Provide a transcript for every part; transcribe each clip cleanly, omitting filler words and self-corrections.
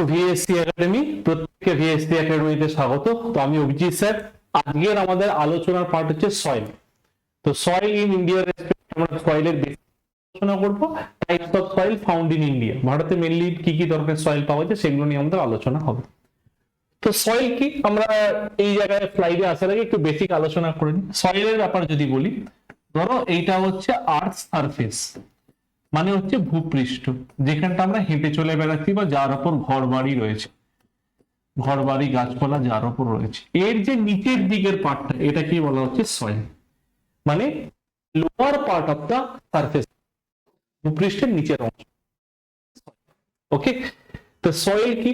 VSC academy, প্রত্যেককে VSC একাডেমিতে স্বাগত। তো আমি অভিজিৎ স্যার। আজকের আমাদের আলোচনার পার্ট হচ্ছে সয়েল। তো সয়েল ইন ইন্ডিয়ার আমরা সয়েলের আলোচনা করবো। Types of soil found in India, ভারতে মেনলি কি কি ধরনের সয়েল পাওয়া যায় সেগুলো নিয়ে আমাদের আলোচনা হবে। তো সয়েল কি, আমরা এই জায়গায় স্লাইডে আসার আগে একটু বেসিক আলোচনা করে নিই। সয়েলের ব্যাপার যদি বলি, ধরো এইটা হচ্ছে আর্থ সারফেস, মানে হচ্ছে ভূপৃষ্ঠ, যেখানটা আমরা হেঁটে চলে বেড়াচ্ছি বা যার উপর ঘর বাড়ি রয়েছে, ঘর বাড়ি গাছপালা যার উপর রয়েছে, এর যে নিচের দিকের পার্টটা এটা কি বলা হচ্ছে সয়েল, মানে lower part of the surface, ভূপৃষ্ঠের নিচের অংশ। ওকে, তো সয়েল কি?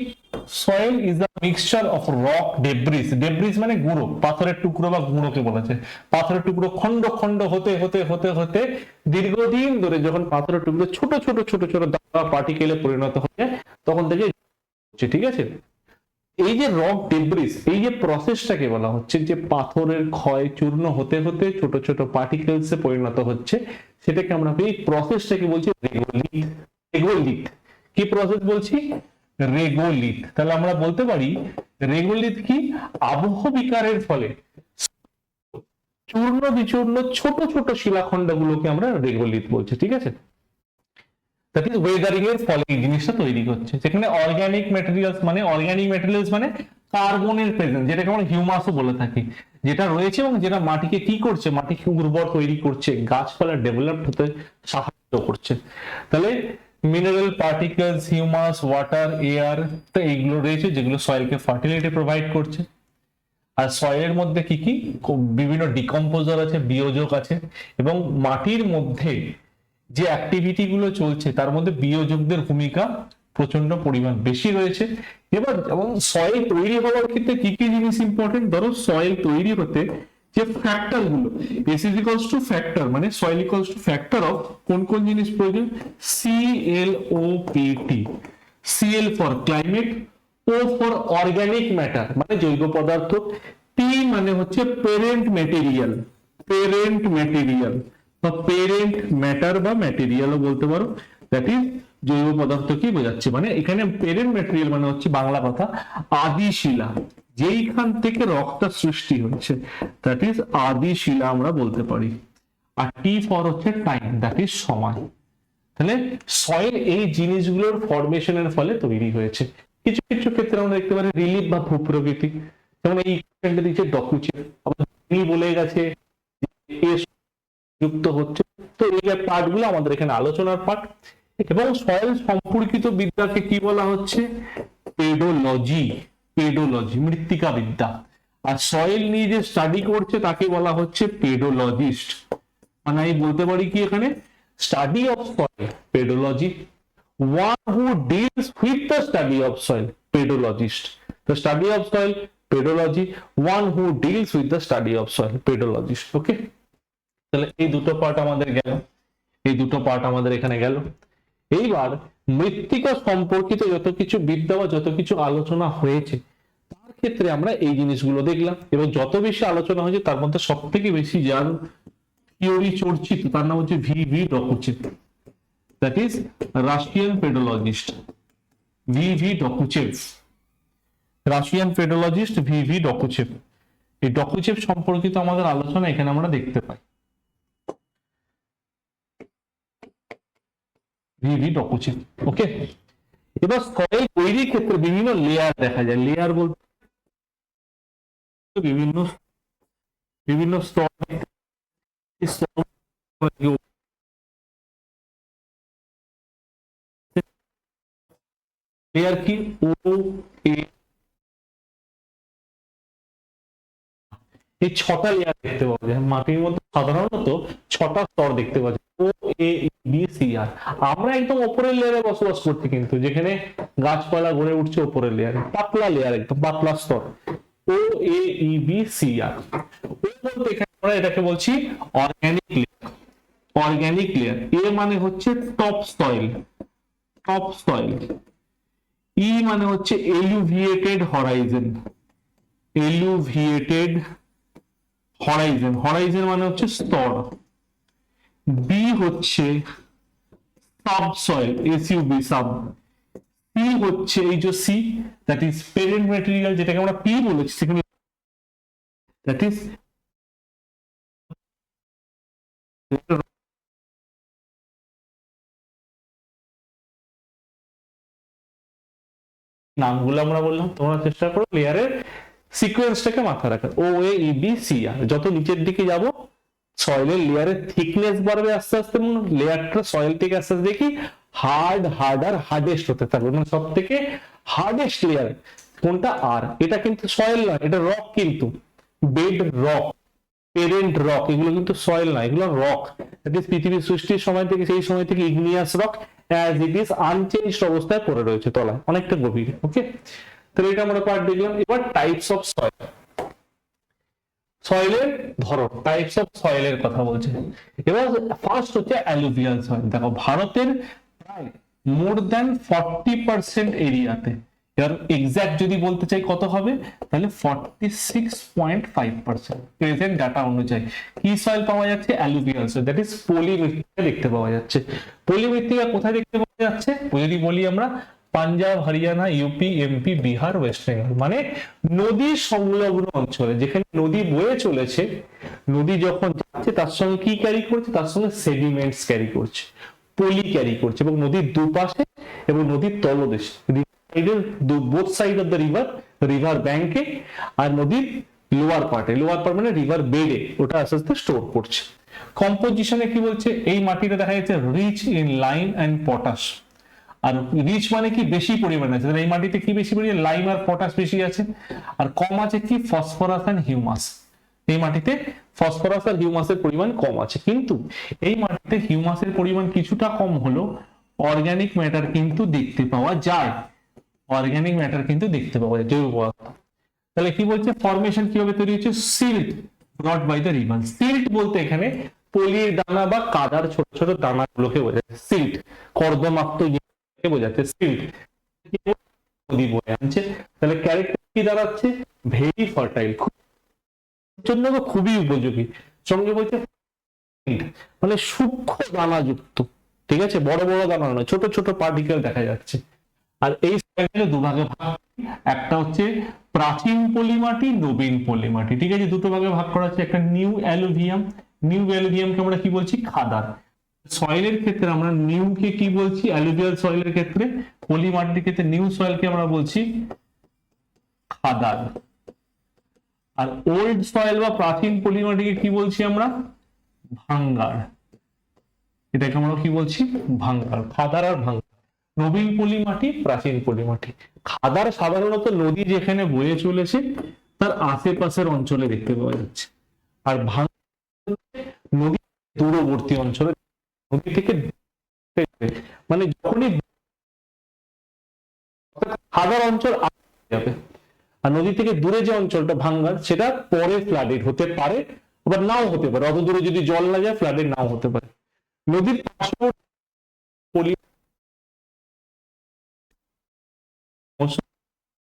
Soil is the mixture of rock debris. Debris মানে গুঁড়ো, পাথরের টুকরো বা গুঁড়োকে বলেছে। পাথরের টুকরো খন্ড খন্ড হতে হতে হতে হতে দীর্ঘদিন ধরে যখন পাথরের টুকরো ছোট ছোট ছোট ছোট পার্টিকেলে পরিণত হয়ে যায়, তখন থেকে, ঠিক আছে। এই যে রক ডেব্রিস, এই যে প্রসেসটাকে বলা হচ্ছে, যে পাথরের ক্ষয় চূর্ণ হতে হতে ছোট ছোট পার্টিকেলসে পরিণত হচ্ছে, সেটাকে আমরা এই প্রসেসটাকে বলছি রেগোলিথ। রেগোলিথ কি প্রসেস বলছি? রেগোলিথ। তাহলে আমরা বলতে পারি রেগোলিথ কি? আবহ বিকারের ফলে চূর্ণ বিচূর্ণ ছোট ছোট শিলাখণ্ডগুলোকে আমরা রেগোলিথ বলছি, ঠিক আছে। দ্যাট ইজ ওয়েদারিং এর ফলে এই জিনিসটা তৈরি হচ্ছে, যেখানে অর্গানিক ম্যাটেরিয়ালস মানে কার্বনের প্রেজেন্স, যেটাকে আমরা হিউমাসও বলে থাকি, যেটা রয়েছে এবং যেটা মাটিকে কি করছে, মাটিকে উর্বর তৈরি করছে, গাছপালা ডেভেলপ হতে সাহায্য করছে। তাহলে mineral particles, humus, water, air, তো এইগুলো রয়েছে যেগুলো সয়েলকে ফার্টিলিটি প্রোভাইড করছে। আর সয়েলের মধ্যে কি কি বিভিন্ন ডিকম্পোজার আছে, বিয়োজক আছে, এবং মাটির মধ্যে যে অ্যাক্টিভিটি গুলো চলছে তার মধ্যে বিয়োজকদের ভূমিকা প্রচন্ড পরিমাণ বেশি রয়েছে। এবার যেমন সয়েল তৈরি হওয়ার ক্ষেত্রে কি কি জিনিস ইম্পর্টেন্ট, ধরো সয়েল তৈরি হতে যে ফ্যাক্টর গুলো, S is equals to factor, মানে soil equals to factor of কোন কোন জিনিস প্রয়োজন? ClOPT, Cl for climate, O for organic matter মানে জৈব পদার্থ, P মানে হচ্ছে পেরেন্ট ম্যাটেরিয়াল, পেরেন্ট ম্যাটেরিয়াল বা পেরেন্ট ম্যাটার বা ম্যাটেরিয়ালও বলতে পারো, দ্যাট ইজ জৈব পদার্থ কি বোঝাচ্ছে, মানে এখানে পেরেন্ট ম্যাটেরিয়াল মানে হচ্ছে বাংলা কথা আদি শিলা, যেইখান থেকে রক্তের সৃষ্টি হচ্ছে, দ্যাট ইজ আদি শিলা আমরা বলতে পারি। আর টি ফর হচ্ছে টাইম, দ্যাট ইজ সময়। তাহলে সয়েল এই জিনিসগুলোর ফরমেশনের ফলে তৈরি হয়েছে। কিছু কিছু ক্ষেত্রে আমরা দেখতে পারি রিলিফ বা ভূপ্রকৃতি, যেমন এই দিচ্ছে ডকুচেপ, বলে গেছে যুক্ত হচ্ছে। তো এই পার্ট গুলো আমাদের এখানে আলোচনার পার্ট। এবং সয়েল সম্পর্কিত বিদ্যাকে কি বলা হচ্ছে? পেডোলজি। পেডোলজি মৃত্তিকা বিদ্যা। আর সয়েল নিয়ে যে স্টাডি করছে তাকে বলা হচ্ছে পেডোলজিস্ট। মানে আমি বলতে পারি কি এখানে study of soil, pedology. One who deals with the study of soil, pedologist. The study of soil, pedology. One who deals with the study of soil, pedologist. Okay? তাহলে এই দুটো পার্ট আমাদের গেল, এই দুটো পার্ট আমাদের এখানে গেল। এইবার মৃত্তিকা সম্পর্কিত যত কিছু বিদ্যা বা যত কিছু আলোচনা হয়েছে তার ক্ষেত্রে আমরা এই জিনিসগুলো দেখলাম, এবং যত বেশি আলোচনা হয়েছে তার মধ্যে সব থেকে বেশি যার থিওরি চর্চিত তার নাম হচ্ছে VV Dokuchaev, that is Russian pedologist, VV Dokuchaev, Russian pedologist VV Dokuchaev. এই ডকুচেভ সম্পর্কিত আমাদের আলোচনা এখানে আমরা দেখতে পাই, VV ডকুচেভ। ওকে, এবার সয়েল তৈরির ক্ষেত্রে বিভিন্ন লেয়ার দেখা যায়। লেয়ার বলতে বিভিন্ন বিভিন্ন স্তর, লেয়ার কি? ও এ, এই 6টা লেয়ার দেখতে পাওয়া যায় মাটির মধ্যে। সাধারণত 6টা স্তর দেখতে পাওয়া যায়, OAEBCR। আমরা একদম উপরের লেয়ারে বসবাস করছি, কিন্তু যেখানে গাছপালা গড়ে উঠছে উপরের লেয়ারে, পাতলা লেয়ার, একদম পাতলা স্তর, OAEBCR। বলতে এখানে আমরা এটাকে বলছি organic layer. Organic layer. A মানে হচ্ছে top soil, top soil. E মানে হচ্ছে eluviated horizon, eluviated horizon, horizon মানে হচ্ছে স্তর। বি হচ্ছে সাবসয়েল, SUB সাব। সি হচ্ছে এই যে C, that is parent material, যেটাকে আমরা পি বলেছি সেখানে দ্যাট ইজ নামগুলো আমরা বললাম, তোমরা চেষ্টা করো লেয়ারের সিকোয়েন্সটাকে মাথায় রাখার। ও এ ই বি সি আর, যত নিচের দিকে যাব সয়েলের লেয়ারের থিকনেস বাড়বে আস্তে আস্তে, এবং লেয়ারটা সয়েল থেকে আস্তে আস্তে দেখি হার্ডার হার্ডেস্ট হতে থাকবে, মানে সব থেকে হার্ডেস্ট লেয়ার কোনটা? আর এটা কিন্তু সয়েল নয়, এটা রক, কিন্তু বেড রক, পেরেন্ট রক, এগুলো কিন্তু সয়েল নয়, এগুলো রক। পৃথিবীর সৃষ্টির সময় থেকে, সেই সময় থেকে igneous rock as it is unchanged অবস্থায় পড়ে রয়েছে তলায়, অনেকটা গভীরে। ওকে, তাহলে এটা আমরা পার্ট দেখলাম। এবার টাইপস অফ সয়েল, সয়েলের ধরন, টাইপস অফ সয়েলের কথা বলছে। এবার ফার্স্ট হচ্ছে অ্যালুভিয়াল সয়েল। দেখো ভারতের প্রায় মোর দ্যান 40% এরিয়াতে, এর এক্সাক্ট যদি বলতে চাই কত হবে, তাহলে 46.5% প্রেজেন্ট ডাটা অনুযায়ী কি সয়েল পাওয়া যাচ্ছে? অ্যালুভিয়াল সয়েল, দ্যাট ইজ পলিমৃত্তিকা দেখতে পাওয়া যাচ্ছে। পলিমৃত্তিকা কোথায় দেখতে পাওয়া যাচ্ছে? যদি বলি আমরা Punjab, Haryana, UP, MP, Bihar, West Bengal, মানে নদী সংলগ্ন অঞ্চলে, যেখানে নদী বয়ে চলেছে, নদী যখন যাচ্ছে তার সঙ্গে কি ক্যারি করছে? তার সঙ্গে সেডিমেন্টস ক্যারি করছে, পলি ক্যারি করছে, এবং নদীর দুপাশে এবং নদীর তলদেশে, both side of the river, river ব্যাংকে আর নদীর লোয়ার পার্টে, লোয়ার পার্ট মানে রিভার বেডে, ওটা আস্তে আস্তে স্টোর করছে। কম্পোজিশনে কি বলছে? এই মাটিটা দেখা যাচ্ছে rich in lime and potash. আর রিচ মানে কি? বেশি পরিমাণে আছে। এই মাটিতে কি বেশি পরিমাণে? লাইম আর পটাশ বেশি আছে। আর কম আছে কি? Phosphorus and humus. এই মাটিতে ফসফরাস আর হিউমাসের পরিমাণ কম আছে, কিন্তু এই মাটিতে হিউমাসের পরিমাণ কিছুটা কম হলো অর্গানিক ম্যাটার কিন্তু দেখতে পাওয়া যায়, অর্গানিক ম্যাটার কিন্তু দেখতে পাওয়া যায়, জৈব পদার্থ। তাহলে কি বলছে? ফরমেশন কিভাবে তৈরি হচ্ছে? Silt brought by the river. Silt বলতে এখানে পলির দানা বা কাদার ছোট ছোট দানাগুলোকে বোঝাচ্ছে। সিল্ট কর্দমাক্ত বোঝাচ্ছে সিল্ট, নদী বয়ে আনছে। তাহলে ক্যারেক্টার কি দাঁড়াচ্ছে? ভেরি ফার্টাইল, জন্য খুবই উপযোগী। সঙ্গে বলছে মানে সূক্ষ্ম দানা যুক্ত, ঠিক আছে, বড় বড় দানা নয়, ছোট ছোট পার্টিকেল দেখা যাচ্ছে। আর এই দুভাগে ভাগ, একটা হচ্ছে প্রাচীন পলিমাটি, নবীন পলিমাটি, ঠিক আছে, দুটো ভাগে ভাগ করা হচ্ছে। একটা নিউ অ্যালুভিয়াম, নিউ অ্যালুভিয়ামকে আমরা কি বলছি? খাদার। সয়েলের ক্ষেত্রে আমরা নিউ কে কি বলছি? অ্যালুভিয়াল সয়েলের ক্ষেত্রে, পলিমাটির ক্ষেত্রে নিউ সয়েলকে আমরা বলছি খাদার। আর ওল্ড সয়েল বা প্রাচীন পলিমাটিকে কি বলছি আমরা? ভাঙ্গার। এটাকে আমরা কি বলছি? ভাঙ্গার। খাদার আর ভাঙ্গার। নবীন পলিমাটি, প্রাচীন পলিমাটি। খাদার সাধারণত নদী যেখানে বয়ে চলেছে তার আশেপাশের অঞ্চলে দেখতে পাওয়া যাচ্ছে, আর ভাঙ্গার নদী দূরবর্তী অঞ্চলে, নদী থেকে, মানে যখনই খাদার অঞ্চল যাবে, আর নদী থেকে দূরে যে অঞ্চলটা ভাঙ্গার, সেটা পরে ফ্লাডেড হতে পারে, আবার নাও হতে পারে। অত দূরে যদি জল না যায় ফ্লাডেড নাও হতে পারে। নদীর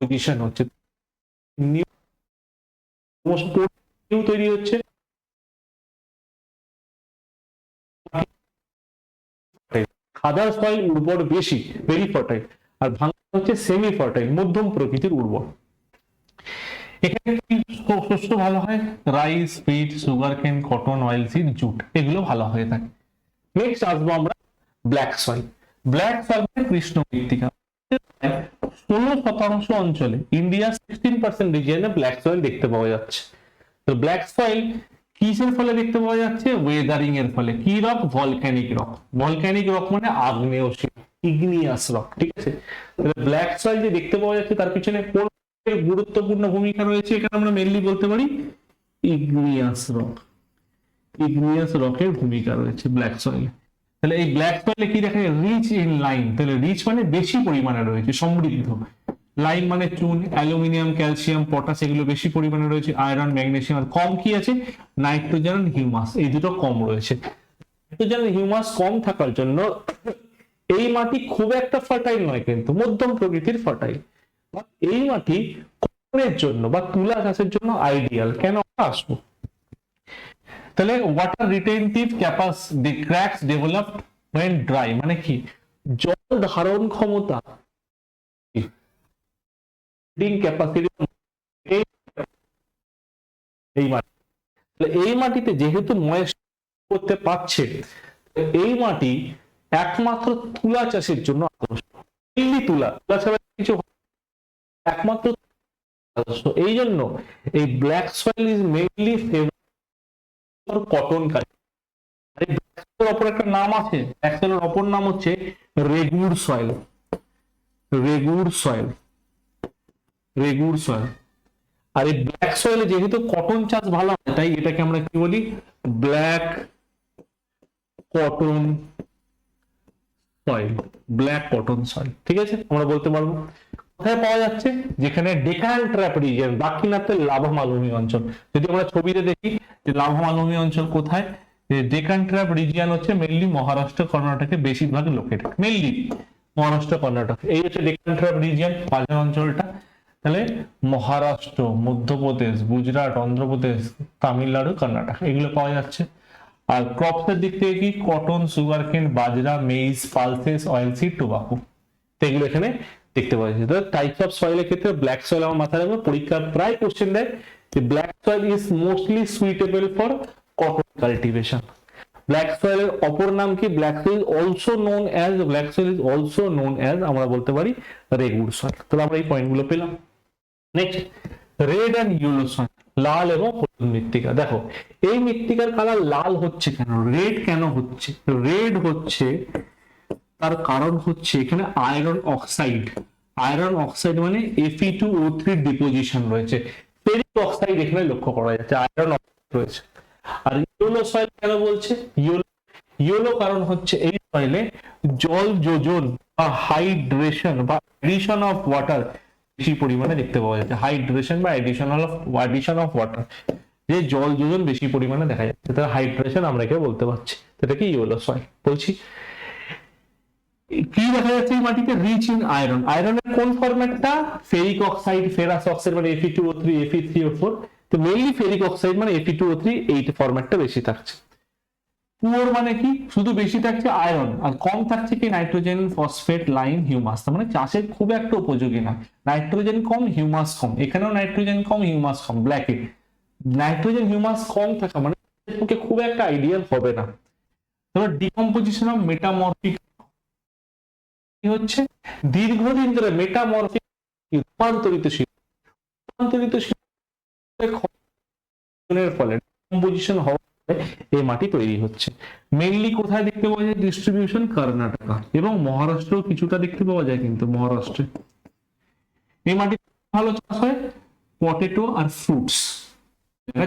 পজিশন হচ্ছে তৈরি হচ্ছে, খাদার সয়েল উর্বর বেশি, ভেরি ফার্টাইল, আর ভাঙ্গা হচ্ছে সেমি ফার্টাইল, মধ্যম প্রকৃতির উর্বর। এখানে কি শস্য ভালো হয়? রাইস, হুইট, সুগার কেন, কটন, অয়েল সিড, জুট, এগুলো ভালো হয়ে থাকে। নেক্সট আসবো আমরা ব্ল্যাক সয়েল। ব্ল্যাক সয়েল মানে কৃষ্ণ মৃত্তিকা। 16% অঞ্চলে, ইন্ডিয়া 16% রিজিয়নে ব্ল্যাক সয়েল দেখতে পাওয়া যাচ্ছে। তো ব্ল্যাক সয়েল কিসের ফলে দেখতে পাওয়া যাচ্ছে? ওয়েদারিং এর ফলে। কি rock? Volcanic rock. Volcanic rock মানে আগ্নেয় শিলা, ইগনিয়াস রক, ঠিক আছে। ব্ল্যাক সয়েল যে দেখতে পাওয়া যাচ্ছে তার পিছনে কোন গুরুত্বপূর্ণ ভূমিকা রয়েছে? এখানে আমরা মেইনলি বলতে পারি ইগনিয়াস রক, ইগনিয়াস রকের ভূমিকা রয়েছে ব্ল্যাক সয়েলে। তাহলে এই ব্ল্যাক সয়েলে কি দেখা যায়? Rich in lime. তাহলে রিচ মানে বেশি পরিমাণে রয়েছে, সমৃদ্ধ। লাইম মানে চুন, অ্যালুমিনিয়াম, ক্যালসিয়াম, পটাশ, এগুলো বেশি পরিমাণে রয়েছে। Iron, magnesium. আর কম কি আছে? নাইট্রোজেন, হিউমাস, এই দুটো কম রয়েছে। নাইট্রোজেন, হিউমাস কম থাকার জন্য এই মাটি খুব একটা ফার্টাইল নয়, কিন্তু মধ্যম প্রকৃতির ফার্টাইল। এই মাটি কটনের জন্য বা তুলা চাষের জন্য আইডিয়াল। কেন আসবো? তাহলে water retentive capacity, cracks developed when dry, মানে কি? জল ধারণ ক্ষমতা ক্যাপাসিটি এই মাটি, এই মাটিতে যেহেতু ময়েস্ট করতে পারছে, এই মাটি একমাত্র তুলা চাষের জন্য আদর্শ। তুলা ছাড়া কিছু একমাত্র আদর্শ। এই জন্য এই black soil is mainly favour cotton culture. অপর একটা নাম আছে, ব্ল্যাক সয়েলের অপর নাম হচ্ছে regur soil. Regur soil, regur soil. আর এই ব্ল্যাক সয়েলে যেহেতু কটন চাষ ভালো হয়, তাই এটাকে আমরা কি বলি, black cotton soil, black cotton soil. ঠিক আছে, আমরা বলতে পারবো। কোথায় পাওয়া যাচ্ছে? যেখানে ডেকান ট্র্যাপ রিজিয়ন, দাক্ষিণাত্যের লাভা মালভূমি অঞ্চল। যদি আমরা ছবিতে দেখি যে লাভা মালভূমি অঞ্চল কোথায়, ডেকান ট্র্যাপ রিজিয়ন হচ্ছে মেনলি মহারাষ্ট্র কর্ণাটকে বেশিরভাগ লোকেটেড, মেনলি মহারাষ্ট্র কর্ণাটক। এই হচ্ছে ডেকান ট্র্যাপ রিজিয়ন, মাঝের অঞ্চলটা। তাহলে মহারাষ্ট্র, মধ্যপ্রদেশ, গুজরাট, অন্ধ্রপ্রদেশ, তামিলনাড়ু, কর্ণাটক, এগুলো পাওয়া যাচ্ছে। আর ক্রপস এর দিক থেকে কি, cotton, sugar cane, bajra, maize, pulses, oil seed, tobacco, এগুলো এখানে দেখতে পাওয়া যাচ্ছে। টাইপস অফ সয়েলের ক্ষেত্রে ব্ল্যাক সয়েল আমার মাথায় রাখবো, পরীক্ষার প্রায় কোশ্চেন দেয় যে black soil is mostly suitable for cotton cultivation. Black সয়েলের অপর নাম কি? Black soil also known as, black soil is also known as, আমরা বলতে পারি রেগুড় সয়েল। তাহলে আমরা এই পয়েন্টগুলো পেলাম। Next, red and yellow soil, লাল এবং হলুদ মৃত্তিকা। দেখো এই মৃত্তিকার কালার লাল হচ্ছে কেন, রেড কেন হচ্ছে? রেড হচ্ছে, তার কারণ হচ্ছে এখানে আয়রন অক্সাইড। আয়রন অক্সাইড মানে Fe2O3 ডিপোজিশন রয়েছে। ফেরিক অক্সাইড এখানে লক্ষ্য করা যাচ্ছে, আয়রন অক্সাইড রয়েছে। আর ইয়েলো সয়েল কেন বলছে? ইয়েলো কারণ হচ্ছে এই সয়েলে জল যোজন বা হাইড্রেশন বা এডিশন অফ ওয়াটার বেশি পরিমাণে দেখতে পাওয়া যাচ্ছে। হাইড্রেশন বা এডিশন অফ ওয়াটার, যে জল যোজন বেশি পরিমাণে দেখা যাচ্ছে, তার হাইড্রেশন আমরা একে বলতে পারছি। এটা কি ইয়েলো সয়েল বলছি। কি দেখা যাচ্ছে এই মাটিতে? Rich in iron. আয়রনের কোন ফরম্যাটটা? ফেরিক অক্সাইড, ফেরাস অক্সাইড মানে Fe2O3, Fe3O4। তো মেইনলি ফেরিক অক্সাইড মানে Fe2O3, এই ফরম্যাটটা বেশি থাকছে। পুয়ার মানে কি? শুধু বেশি থাকছে আয়রন, আর কম থাকছে কি নাইট্রোজেন, ফসফেট, লাইম, হিউমাস। মানে চাষের খুব একটা উপযোগী না। নাইট্রোজেন কম, হিউমাস কম। এখানেও নাইট্রোজেন কম, হিউমাস কম। ব্ল্যাকে নাইট্রোজেন হিউমাস কম থাকা মানে খুব একটা আইডিয়াল হবে না। ডিকম্পোজিশন অফ মেটামরফিক হচ্ছে দীর্ঘদিন ধরে মেটামরফিক রূপান্তরিত ফলে ডিকম্পোজিশন হওয়ার ফলে এই মাটি তৈরি হচ্ছে। মেইনলি কোথায় দেখতে পাওয়া যায়? ডিস্ট্রিবিউশন কর্ণাটকা এবং মহারাষ্ট্র কিছুটা দেখতে পাওয়া যায়, কিন্তু মহারাষ্ট্রে এই মাটি ভালো চাষ হয় পটেটো আর ফ্রুটস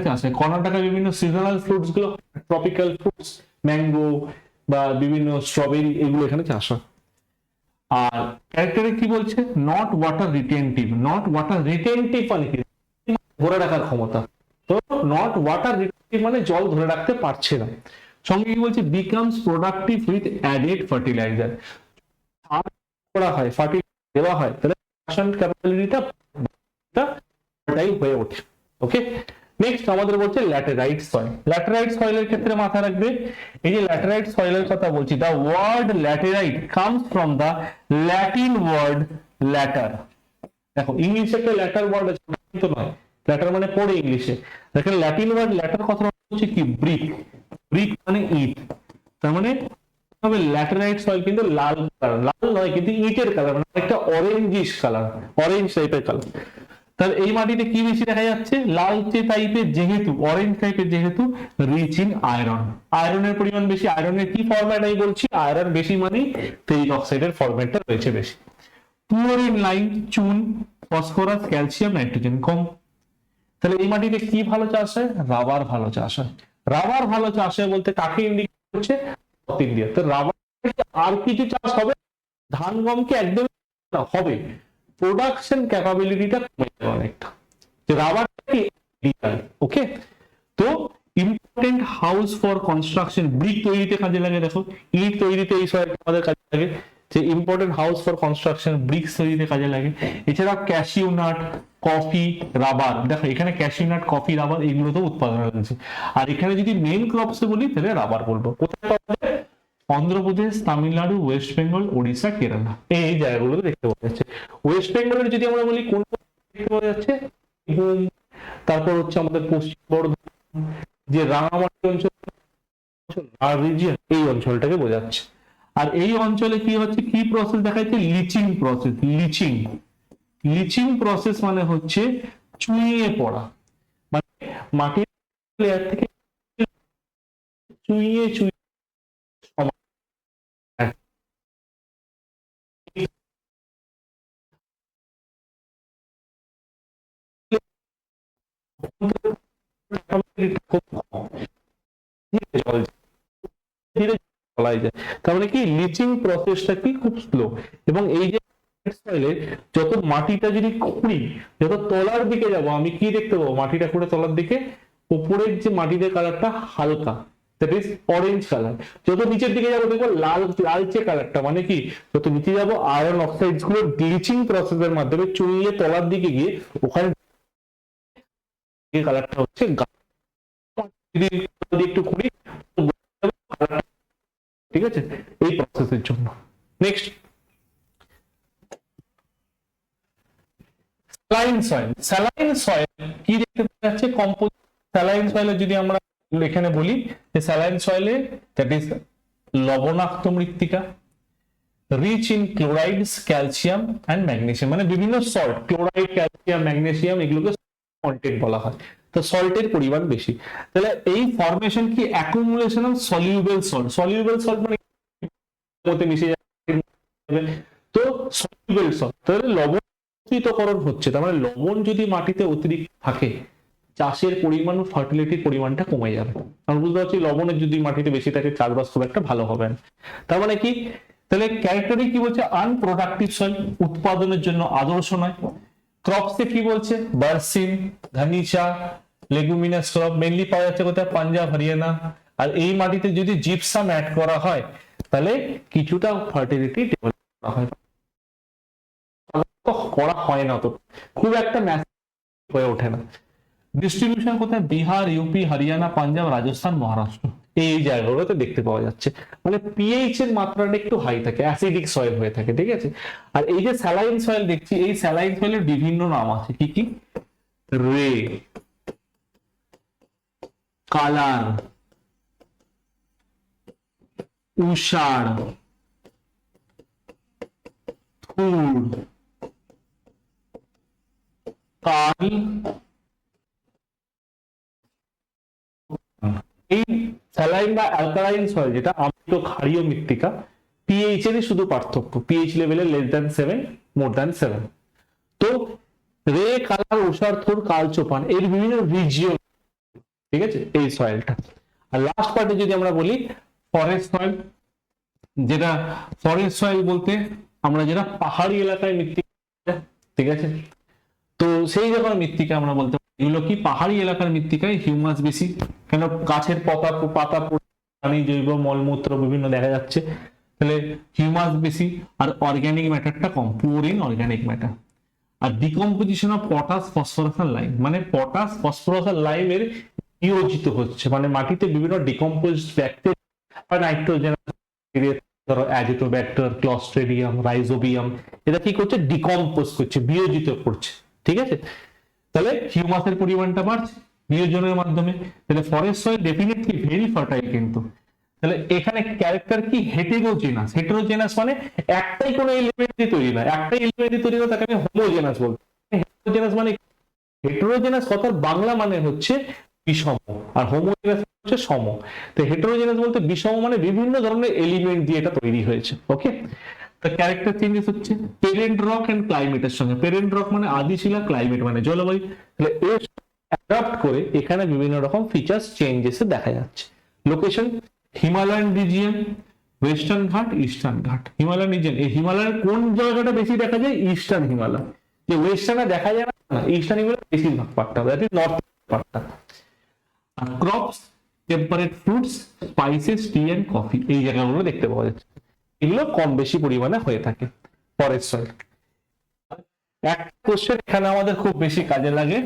চাষ হয়। কর্ণাটকা বিভিন্ন সিজনাল ফ্রুটস গুলো, ট্রপিক্যাল ফ্রুটস, ম্যাঙ্গো বা বিভিন্ন স্ট্রবেরি, এগুলো এখানে চাষ হয়। আর ক্যারেক্টারে কি বলছে? Not water retentive. Not water retentive মানে কি? ধরে রাখার ক্ষমতা। তো নট ওয়াটার রিটেনটিভ মানে জল ধরে রাখতে পারছে না। সঙ্গে কি বলছে? Becomes productive with added fertiliser. সার করা হয়, ফার্টিলাইজার দেওয়া হয়, তাহলে প্রোডাকশন ক্যাপাবিলিটিটা হয়ে ওঠে। ওকে, নেক্সট আমাদের বলছে ল্যাটেরাইট সয়েল। ল্যাটেরাইট সয়েলের ক্ষেত্রে মাথা রাখবে, এই যে ল্যাটেরাইট সয়েলের কথা বলছি, the word laterite comes from the Latin word later. দেখো ইংলিশে একটা ল্যাটার ওয়ার্ড আছে, তো নয়, ল্যাটার মানে পড়ে ইংলিশে। দেখেন ল্যাটিন ওয়ার্ড ল্যাটার কথা হচ্ছে কি? ব্রিক। ব্রিক মানে ইট। তার মানে ল্যাটেরাইট সয়েল কিন্তু লাল কালার, লাল নয় কিন্তু ইটের কালার, মানে একটা অরেঞ্জিশ কালার, অরেঞ্জ টাইপের কালার। তাহলে এই মাটিতে কি বেশি দেখা যাচ্ছে? লালচে টাইপের, যেহেতু অরেঞ্জ টাইপের, যেহেতু রিচ ইন আয়রন। আয়রনের পরিমাণ বেশি। আয়রনের কি ফরম্যাট আমি বলছি? আয়রন বেশি মানে ফেরিক অক্সাইডের ফরম্যাটটা রয়েছে বেশি। পুয়ার ইন লাইম, চুন, ফসফরাস, ক্যালসিয়াম, নাইট্রোজেন কম। তাহলে এই মাটিতে কি ভালো চাষ হয়? রাবার ভালো চাষ হয়। রাবার ভালো চাষ হয় বলতে কাকে ইন্ডিকেট করছে? North India. তো রাবার আর কিছু চাষ হবে? ধান গমকে একদম হবে, প্রোডাকশন ক্যাপাবিলিটিটা কমে যাবে অনেকটা। রাবার কি? ওকে, তো important house for construction, brick তৈরিতে কাজে লাগে। দেখো ইট তৈরিতে এই সয়েল আমাদের কাজে লাগে, যে important house for construction, bricks তৈরিতে কাজে লাগে। এছাড়া ক্যাশিউ নাট, কফি, রাবার। দেখো এখানে ক্যাশিউ নাট, কফি, রাবার এগুলো তো উৎপাদন হচ্ছে। আর এখানে যদি মেইন ক্রপস বলি তাহলে রাবার বলবো। কোথায় পাওয়া যায়? অন্ধ্রপ্রদেশ, তামিলনাড়ু, ওয়েস্ট বেঙ্গল, ওড়িশা, কেরালা, এই জায়গাগুলো দেখতে পাওয়া যাচ্ছে। ওয়েস্ট বেঙ্গলের যদি আমরা বলি কোন দেখতে পাওয়া যাচ্ছে, তারপর হচ্ছে আমাদের পশ্চিম বর্ধমান, যে রাঙামাটি অঞ্চল রিজিয়ন, এই অঞ্চলটাকে বোঝাচ্ছে। আর এই অঞ্চলে কি হচ্ছে, কি প্রসেস দেখা যাচ্ছে, লিচিং প্রসেস। লিচিং প্রসেস মানে হচ্ছে চুইয়ে পড়া, মানে মাটির লেয়ার থেকে চুইয়ে চুইয়ে বলা যায়। তার মানে কি লিচিং প্রসেসটা কি খুব স্লো। এবং এই যে যত মাটিটা যদি খুঁড়ি, যত তলার দিকে যাব, আমি কি দেখতে পাবো, মাটিটা খুঁড়ে তলার দিকে উপরের যে মাটিতে কালারটা হালকা, দ্যাট ইজ অরেঞ্জ কালার। যত নিচের দিকে যাবো দেখবো লাল লালচে কালারটা, মানে কি যত নিচে যাবো আয়রন অক্সাইড গুলো ব্লিচিং প্রসেসের মাধ্যমে চুইয়ে তলার দিকে গিয়ে ওখানে কালারটা হচ্ছে একটু খুঁড়ি, ঠিক আছে, এই প্রসেসের জন্য। Next saline soil. Saline soil কি দেখতে পাওয়া যাচ্ছে, কম্পোজিট। স্যালাইন সয়েলে যদি আমরা এখানে বলি যে স্যালাইন সয়েলে দ্যাট ইজ লবণাক্ত মৃত্তিকা, rich in chlorides, calcium and magnesium, মানে বিভিন্ন সল্ট, ক্লোরাইড, ক্যালসিয়াম, ম্যাগনেসিয়াম, এগুলোকে কন্টেন্ট বলা হয়। তো সল্টের পরিমাণ বেশি। তাহলে এই ফরমেশন কি accumulation of soluble salt. Soluble salt মানে মধ্যে মিশে যাবে, তো সলিউবল সল্ট, তাহলে লবণীকরণ হচ্ছে। তার মানে লবণ যদি মাটিতে অতিরিক্ত থাকে, চাষের পরিমাণ ও ফার্টিলিটির পরিমাণটা কমে যাবে। আমরা বুঝতে পারছি লবণের যদি মাটিতে বেশি থাকে চাষবাস খুব একটা ভালো হবে না। তার মানে কি, তাহলে ক্যারেক্টারিস্টিক কি বলছে, আনপ্রোডাক্টিভ সয়েল, উৎপাদনের জন্য আদর্শ নয়। ক্রপসে কি বলছে, বার্সিম, ধানিচা, লেগুমিনাস ক্রপ মেইনলি পাওয়া যাচ্ছে কোথায়, পাঞ্জাব, হরিয়ানা। আর এই মাটিতে যদি জিপসাম অ্যাড করা হয় তাহলে কিছুটা ফার্টিলিটি ডেভেলপ করা হয়, করা হয় না, তো খুব একটা ম্যাসিভ হয়ে ওঠে না। ডিস্ট্রিবিউশন কোথায়, বিহার, ইউপি, হরিয়ানা, পাঞ্জাব, রাজস্থান, মহারাষ্ট্র, এই জায়গাগুলোতে দেখতে পাওয়া যাচ্ছে। মানে পিএইচ এর মাত্রাটা একটু হাই থাকে, অ্যাসিডিক সয়েল হয়ে থাকে, ঠিক আছে। আর এই যে স্যালাইন সয়েল দেখছি, এই স্যালাইন সয়েলের বিভিন্ন নাম আছে, কি কি, রে, কালার, উষার, থুর, কাল, এই স্যালাইন বা অ্যালকালাইন সয়েল যেটা আম্লিক ক্ষারীয় মৃত্তিকা, পিএইচ এর শুধু পার্থক্য, পিএইচ লেভেলে লেস দ্যান 7, মোর দ্যান 7। তো রে, কালার, উষার, থুর, কালচোপান, এর বিভিন্ন রিজিয়ন, ঠিক আছে, এই সয়েলটা। আর লাস্ট পার্টে যদি আমরা বলি ফরেস্ট সয়েল, যেটা ফরেস্ট সয়েল বলতে আমরা যেটা পাহাড়ি এলাকায় মৃত্তিকা, ঠিক আছে, তো সেই যখন মৃত্তিকা আমরা বলতে পারি এগুলো কি পাহাড়ি এলাকার মৃত্তিকায় হিউমাস বেশি, কেন গাছের পাতা প্রাণী জৈব মলমূত্র বিভিন্ন দেখা যাচ্ছে, তাহলে হিউমাস বেশি। আর অর্গানিক ম্যাটারটা কম, পুওর ইন অর্গানিক ম্যাটার। আর ডিকম্পোজিশন অফ পটাশ, ফসফরাস আর লাইম, মানে পটাশ, ফসফরাস আর লাইমের নিয়োজিত হচ্ছে, মানে মাটিতে বিভিন্ন ডিকম্পোজ ব্যাকটেরিয়া বা নাইট্রোজেন, ধরো অ্যাজিটোব্যাক্টর, ক্লস্ট্রিডিয়াম, রাইজোবিয়াম, এটা কি করছে, ডিকম্পোজ করছে, বিয়োজিত করছে, ঠিক আছে। তাহলে হিউমাসের পরিমাণটা বাড়ছে বিয়োজনের মাধ্যমে। তাহলে forest soil definitely very fertile. কিন্তু তাহলে এখানে ক্যারেক্টার কি, হেটেরোজেনাস। হেটেরোজেনাস মানে একটাই কোনো এলিমেন্ট দিয়ে তৈরি নয়, একটাই এলিমেন্ট দিয়ে তৈরি নয়, তাকে আমি হোমোজেনাস বলবো। হেটেরোজেনাস মানে, হেটেরোজেনাস কথার বাংলা মানে হচ্ছে বিষম, আর হোমোজেনাস হচ্ছে সম। তো হেটেরোজেনাস বলতে বিষম মানে বিভিন্ন ধরনের এলিমেন্ট দিয়ে এটা তৈরি হয়েছে, ওকে। তো ক্যারেক্টার চেঞ্জেস হচ্ছে পেরেন্ট রক এন্ড ক্লাইমেটের সঙ্গে। পেরেন্ট রক মানে আদি শিলা, ক্লাইমেট মানে জলবায়ু। তাহলে এর অ্যাডাপ্ট করে এখানে বিভিন্ন রকম ফিচার্স চেঞ্জেস দেখা যাচ্ছে। লোকেশন হিমালয়ান রিজিয়ন, ওয়েস্টার্ন ঘাট, ইস্টার্ন ঘাট। হিমালয়ান রিজিয়ন, এই হিমালয়ের কোন জায়গাটা বেশি দেখা যায়, ইস্টার্ন হিমালয়। যে ওয়েস্টার্নে দেখা যায় না, ইস্টার্ন হিমালয় বেশিরভাগ পার্টটা, দ্যাট ইজ নর্থ পার্টটা। আর crops, temperate fruits, spices, tea and coffee, এই জায়গাগুলো দেখতে পাওয়া যাচ্ছে। এগুলো কম বেশি পরিমাণে হয়ে থাকে ফরেস্ট সয়েল। এক কোশ্চেন এখানে আমাদের খুব বেশি কাজে লাগে,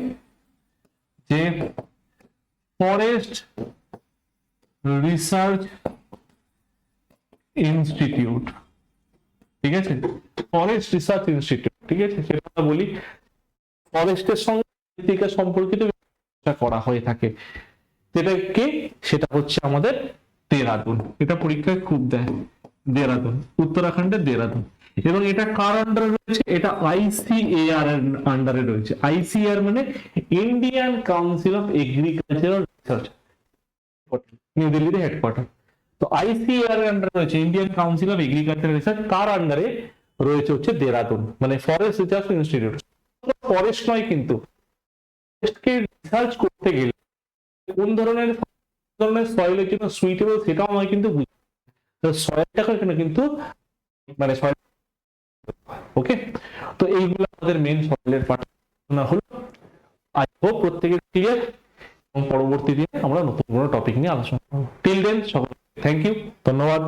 যে ফরেস্ট রিসার্চ ইনস্টিটিউট, ঠিক আছে, ফরেস্ট রিসার্চ ইনস্টিটিউট, ঠিক আছে, সেটা বলি ফরেস্টের সঙ্গে মৃত্তিকা সম্পর্কিত করা হয়ে থাকে, সেটা হচ্ছে আমাদের দেরাদুন। এটা পরীক্ষায় খুব দেয়, দেরাদুন, উত্তরাখণ্ডের দেরাদুন। এবং এটা কার আন্ডারে রয়েছে? এটা আইসিএআর এর আন্ডারে রয়েছে। আইসিএআর মানে Indian Council of Agricultural Research, New দিল্লিতে হেডকোয়ার্টার। তো আইসিএআর এর আন্ডারে রয়েছে Indian Council of Agricultural Research, কার আন্ডারে রয়েছে হচ্ছে দেরাদুন, মানে ফরেস্ট রিসার্চ ইনস্টিটিউট। ফরেস্ট নয় কিন্তু, ফরেস্টকে রিসার্চ করতে গেলে কোন ধরনের সয়েলের জন্য সুইটেবল সেটাও আমায় কিন্তু বুঝতে হবে। সয়েলটাকে এখানে কিন্তু মানে সয়েল, ওকে। তো এইগুলো আমাদের মেন সয়েলের পার্ট হলো। আই হোপ প্রত্যেকের ক্লিয়ার, এবং পরবর্তী দিনে আমরা নতুন কোনো টপিক নিয়ে আলোচনা করব। টিল দেন সকল থ্যাংক ইউ, ধন্যবাদ।